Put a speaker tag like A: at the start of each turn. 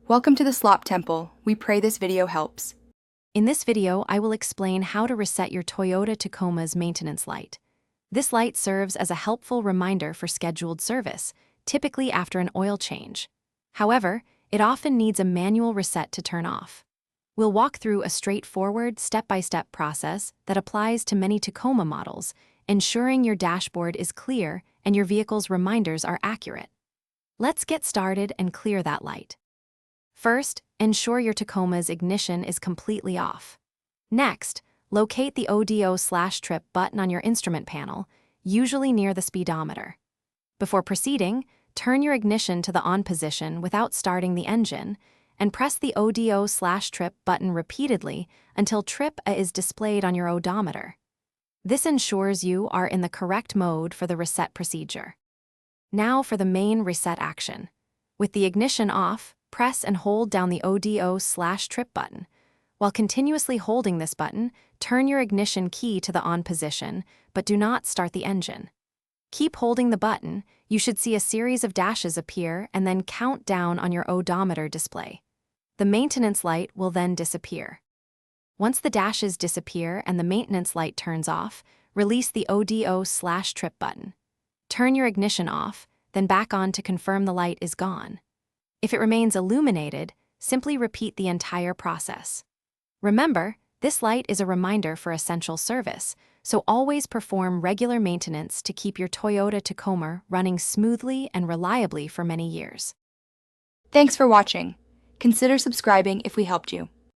A: Welcome to the Slop Temple. We pray this video helps.
B: In this video, I will explain how to reset your Toyota Tacoma's maintenance light. This light serves as a helpful reminder for scheduled service, typically after an oil change. However, it often needs a manual reset to turn off. We'll walk through a straightforward, step-by-step process that applies to many Tacoma models, ensuring your dashboard is clear and your vehicle's reminders are accurate. Let's get started and clear that light. First, ensure your Tacoma's ignition is completely off. Next, locate the ODO/trip button on your instrument panel, usually near the speedometer. Before proceeding, turn your ignition to the on position without starting the engine, and press the ODO/trip button repeatedly until trip is displayed on your odometer. This ensures you are in the correct mode for the reset procedure. Now for the main reset action. With the ignition off, press and hold down the ODO/trip button. While continuously holding this button, turn your ignition key to the on position, but do not start the engine. Keep holding the button. You should see a series of dashes appear and then count down on your odometer display. The maintenance light will then disappear. Once the dashes disappear and the maintenance light turns off, release the ODO/trip button. Turn your ignition off, then back on to confirm the light is gone. If it remains illuminated, simply repeat the entire process. Remember, this light is a reminder for essential service, so always perform regular maintenance to keep your Toyota Tacoma running smoothly and reliably for many years.
A: Thanks for watching. Consider subscribing if we helped you.